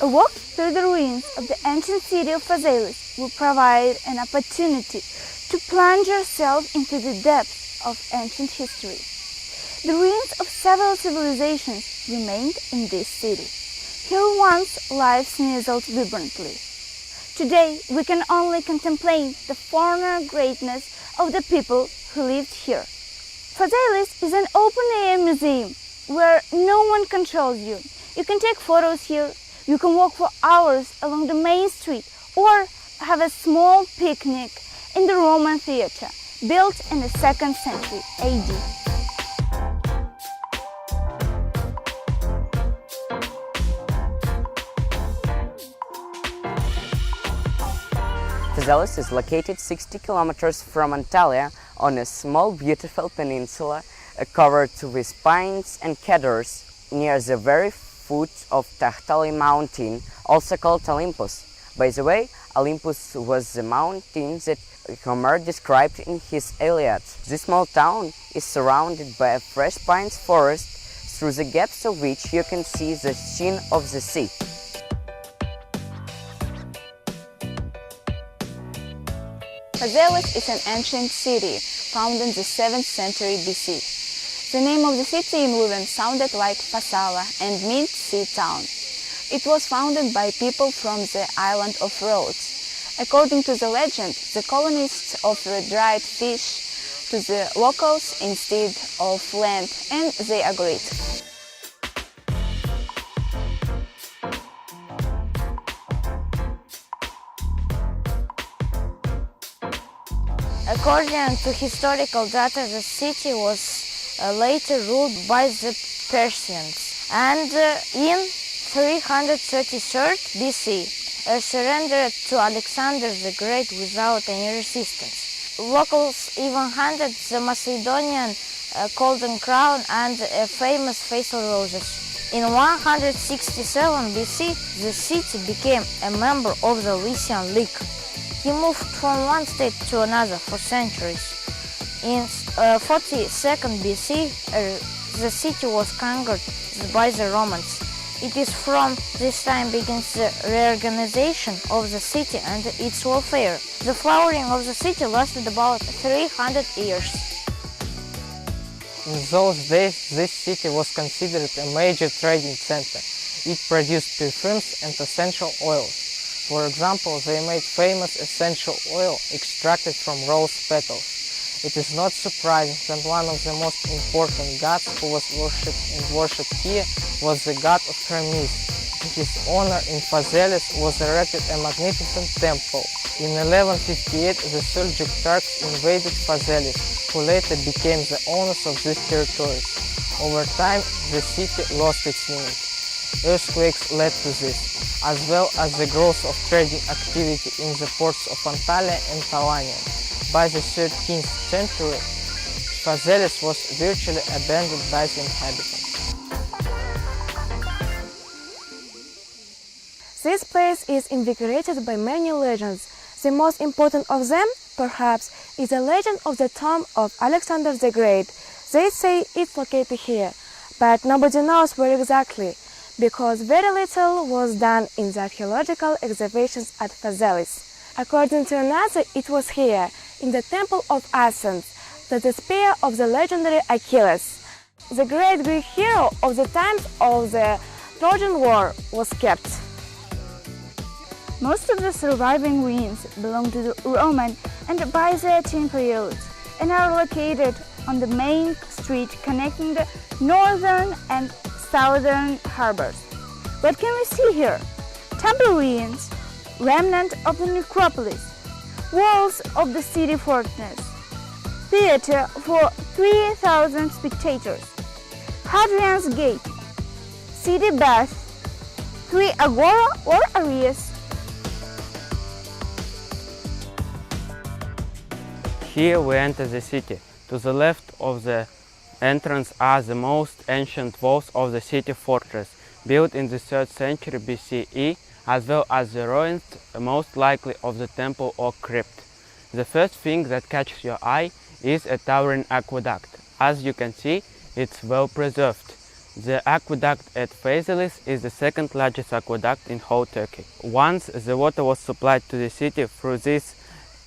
A walk through the ruins of the ancient city of Phaselis will provide an opportunity to plunge yourself into the depths of ancient history. The ruins of several civilizations remained in this city. Here once life snizzled vibrantly. Today we can only contemplate the former greatness of the people who lived here. Phaselis is an open-air museum where no one controls you. You can take photos here, you can walk for hours along the main street, or have a small picnic in the Roman theater, built in the 2nd century AD. Phaselis is located 60 kilometers from Antalya on a small beautiful peninsula covered with pines and cedars near the very foot of Tahtali mountain, also called Olympos. By the way, Olympus was the mountain that Homer described in his Iliad. This small town is surrounded by a fresh pines forest, through the gaps of which you can see the sheen of the sea. Phaselis is an ancient city founded in the 7th century BC. The name of the city in Leuven sounded like Phassala and meant sea town. It was founded by people from the island of Rhodes. According to the legend, the colonists offered dried fish to the locals instead of land, and they agreed. According to historical data, the city was later ruled by the Persians, and in 333 BC surrendered to Alexander the Great without any resistance. Locals even handed the Macedonian golden crown and a famous facial roses. In 167 BC, the city became a member of the Lycian League. He moved from one state to another for centuries. In 42nd BC, the city was conquered by the Romans. It is from this time begins the reorganization of the city and its welfare. The flowering of the city lasted about 300 years. In those days, this city was considered a major trading center. It produced perfumes and essential oils. For example, they made famous essential oil extracted from rose petals. It is not surprising that one of the most important gods who was worshipped here was the god of Hermes. In his honor, in Phaselis was erected a magnificent temple. In 1158, the Seljuk Turks invaded Phaselis, who later became the owners of these territories. Over time, the city lost its meaning. Earthquakes led to this, as well as the growth of trading activity in the ports of Antalya and Tahtali. By the 13th century, Phaselis was virtually abandoned by the inhabitants. This place is invigorated by many legends. The most important of them, perhaps, is the legend of the tomb of Alexander the Great. They say it's located here, but nobody knows where exactly, because very little was done in the archaeological excavations at Phaselis. According to another, it was here, in the Temple of Athens, that the spear of the legendary Achilles, the great Greek hero of the times of the Trojan War, was kept. Most of the surviving ruins belong to the Roman and Byzantine periods and are located on the main street connecting the northern and southern harbors. What can we see here? Temple ruins, remnant of the necropolis, walls of the city fortress, theater for 3,000 spectators, Hadrian's Gate, city bath, 3 agora or areas. Here we enter the city. To the left of the entrance are the most ancient walls of the city fortress, built in the 3rd century BCE, as well as the ruins, most likely of the temple or crypt. The first thing that catches your eye is a towering aqueduct. As you can see, it's well preserved. The aqueduct at Phaselis is the second largest aqueduct in whole Turkey. Once the water was supplied to the city through this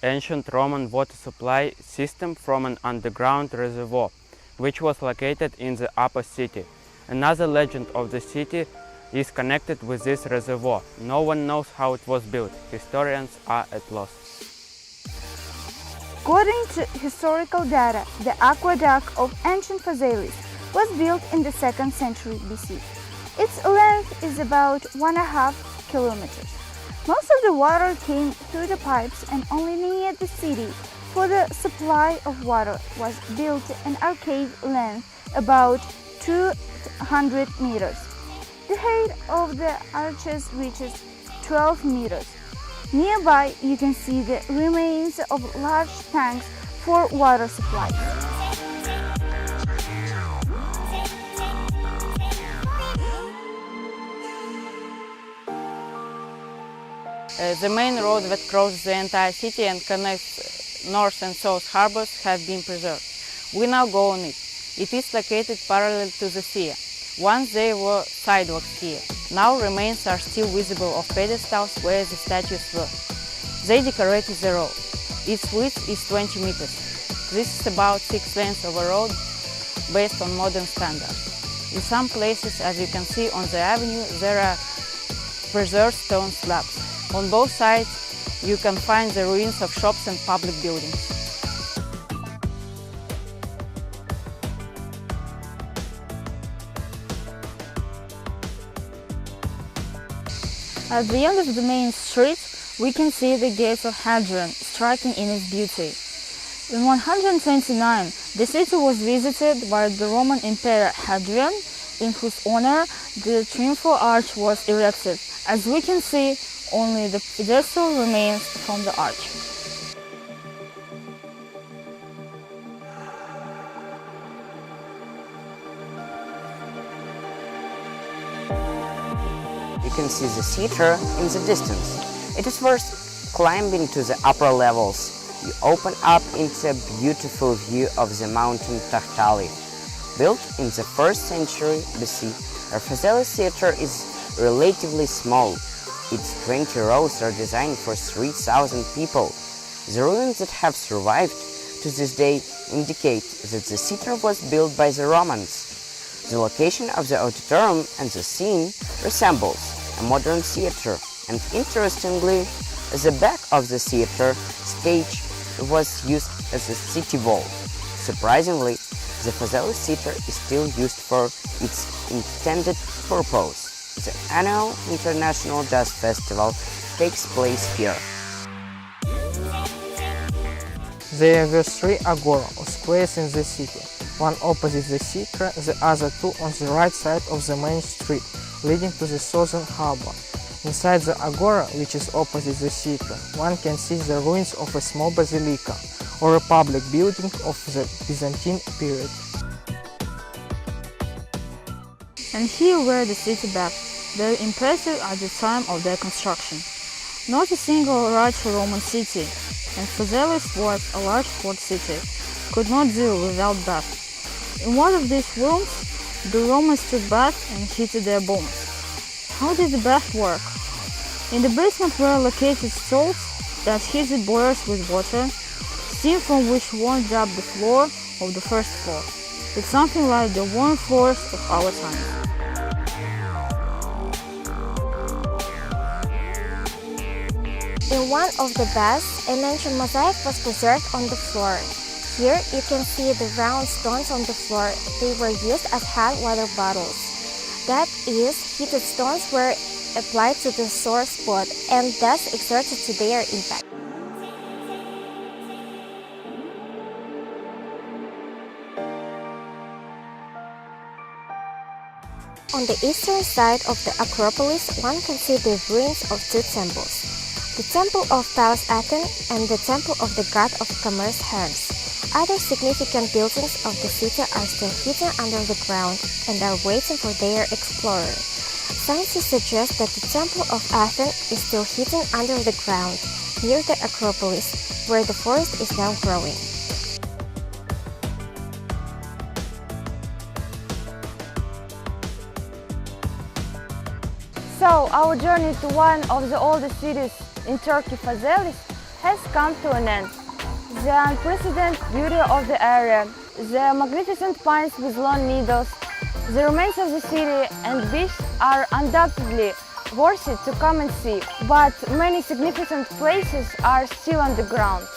ancient Roman water supply system from an underground reservoir, which was located in the upper city. Another legend of the city is connected with this reservoir. No one knows how it was built. Historians are at loss. According to historical data, the aqueduct of ancient Phaselis was built in the 2nd century BC. Its length is about 1.5 kilometers. Most of the water came through the pipes, and only near the city for the supply of water was built an arcade length about 200 meters. The height of the arches reaches 12 meters. Nearby, you can see the remains of large tanks for water supply. The main road that crosses the entire city and connects north and south harbors have been preserved. We now go on it. It is located parallel to the sea. Once there were sidewalks here. Now remains are still visible of pedestals where the statues were. They decorated the road. Its width is 20 meters. This is about 6 lengths of a road based on modern standards. In some places, as you can see on the avenue, there are preserved stone slabs. On both sides, you can find the ruins of shops and public buildings. At the end of the main street, we can see the gates of Hadrian, striking in its beauty. In 129, the city was visited by the Roman Emperor Hadrian, in whose honor the triumphal arch was erected. As we can see, only the pedestal remains from the arch. You can see the theater in the distance. It is first climbing to the upper levels. You open up into a beautiful view of the mountain Tahtali. Built in the 1st century BC, the Phaselis theater is relatively small. Its 20 rows are designed for 3,000 people. The ruins that have survived to this day indicate that the theater was built by the Romans. The location of the auditorium and the scene resembles a modern theater, and interestingly, the back of the theater stage was used as a city wall. Surprisingly, the Phaselis theater is still used for its intended purpose. The annual International Jazz Festival takes place here. There were 3 agora or squares in the city, one opposite the theater, the other 2 on the right side of the main street, leading to the southern harbor. Inside the agora, which is opposite the theater, one can see the ruins of a small basilica, or a public building of the Byzantine period. And here were the city baths, very impressive at the time of their construction. Not a single large Roman city, and Phaselis was a large port city, could not do without baths. In one of these rooms, the Romans took baths and heated their bones. How did the bath work? In the basement were located stalls that heated boilers with water, steam from which warmed up the floor of the first floor. It's something like the warm floors of our time. In one of the baths, an ancient mosaic was preserved on the floor. Here you can see the round stones on the floor. They were used as hot water bottles. That is, heated stones were applied to the sore spot and thus exerted to their impact. On the eastern side of the Acropolis, one can see the ruins of 2 temples. The Temple of Pallas Athene and the Temple of the God of Commerce Hermes. Other significant buildings of the city are still hidden under the ground and are waiting for their explorer. Scientists suggest that the Temple of Athens is still hidden under the ground, near the Acropolis, where the forest is now growing. So our journey to one of the oldest cities in Turkey, Phaselis, has come to an end. The unprecedented beauty of the area, the magnificent pines with long needles, the remains of the city and beach are undoubtedly worth it to come and see, but many significant places are still underground.